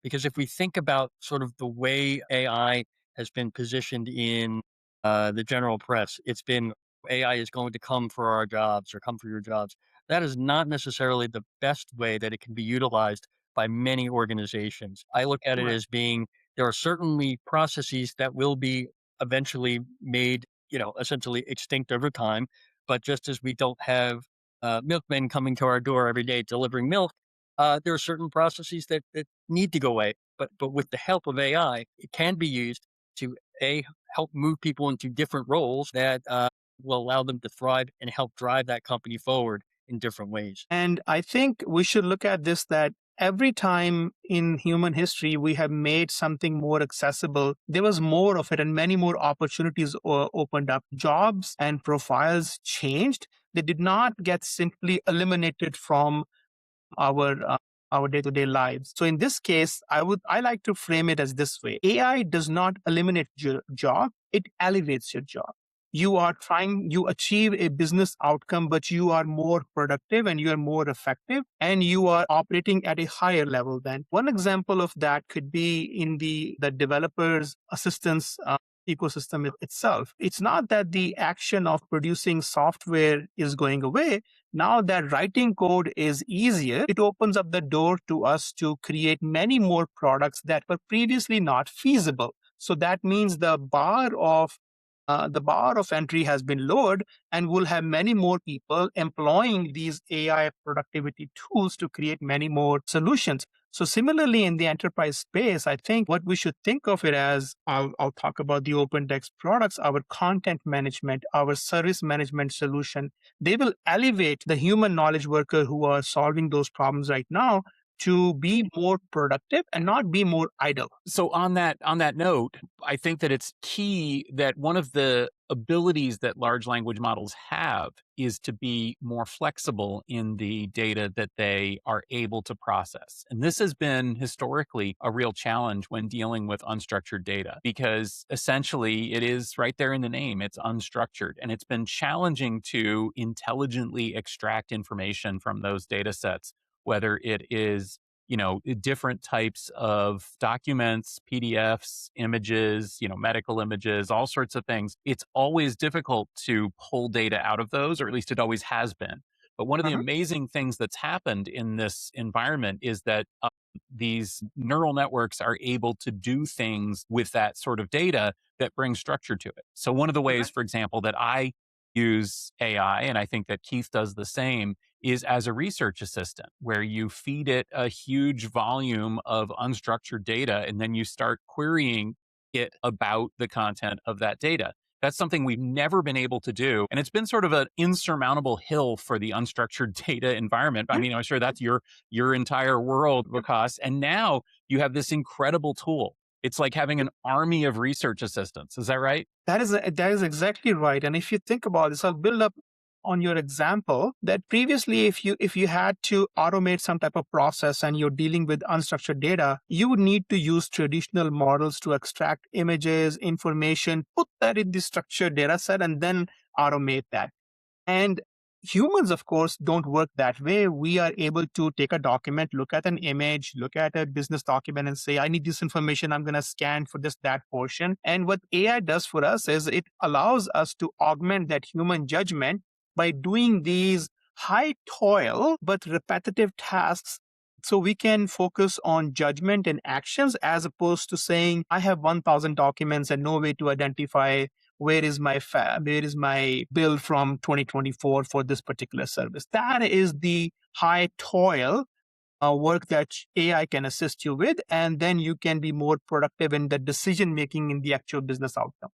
Because if we think about sort of the way AI has been positioned in the general press, it's been AI is going to come for our jobs or come for your jobs. That is not necessarily the best way that it can be utilized by many organizations. I look at it Right. as being there are certainly processes that will be eventually made, essentially extinct over time. But just as we don't have milkmen coming to our door every day delivering milk, there are certain processes that need to go away. But with the help of AI, it can be used to help move people into different roles that will allow them to thrive and help drive that company forward in different ways. And I think we should look at this that every time in human history we have made something more accessible, there was more of it and many more opportunities opened up. Jobs and profiles changed. They did not get simply eliminated from our our day-to-day lives. So in this case, I like to frame it as this way. AI does not eliminate your job, it elevates your job. You achieve a business outcome, but you are more productive and you are more effective and you are operating at a higher level than. One example of that could be in the developer's assistance ecosystem itself. It's not that the action of producing software is going away. Now that writing code is easier, it opens up the door to us to create many more products that were previously not feasible. So that means the bar of entry has been lowered, and we'll have many more people employing these AI productivity tools to create many more solutions. So similarly, in the enterprise space, I think what we should think of it as, I'll talk about the open text products, our content management, our service management solution. They will elevate the human knowledge worker who are solving those problems right now to be more productive and not be more idle. So on that note, I think that it's key that one of the abilities that large language models have is to be more flexible in the data that they are able to process. And this has been historically a real challenge when dealing with unstructured data because essentially it is right there in the name, it's unstructured, and it's been challenging to intelligently extract information from those data sets, whether it is different types of documents, PDFs, images, medical images, all sorts of things. It's always difficult to pull data out of those, or at least it always has been. But one of the Uh-huh. amazing things that's happened in this environment is that these neural networks are able to do things with that sort of data that bring structure to it. So, one of the ways, Okay. for example, that I use AI, and I think that Keith does the same, is as a research assistant, where you feed it a huge volume of unstructured data and then you start querying it about the content of that data. That's something we've never been able to do. And it's been sort of an insurmountable hill for the unstructured data environment. I Yeah. mean, I'm sure that's your entire world, Vikas. And now you have this incredible tool. It's like having an army of research assistants. Is that right? That is exactly right. And if you think about this, I'll build up on your example that previously, if you had to automate some type of process and you're dealing with unstructured data, you would need to use traditional models to extract images, information, put that in the structured data set, and then automate that. And humans, of course, don't work that way. We are able to take a document, look at an image, look at a business document and say, I need this information. I'm going to scan for this, that portion. And what AI does for us is it allows us to augment that human judgment by doing these high toil but repetitive tasks so we can focus on judgment and actions as opposed to saying, I have 1,000 documents and no way to identify where is my bill from 2024 for this particular service. That is the high toil work that AI can assist you with, and then you can be more productive in the decision making in the actual business outcome.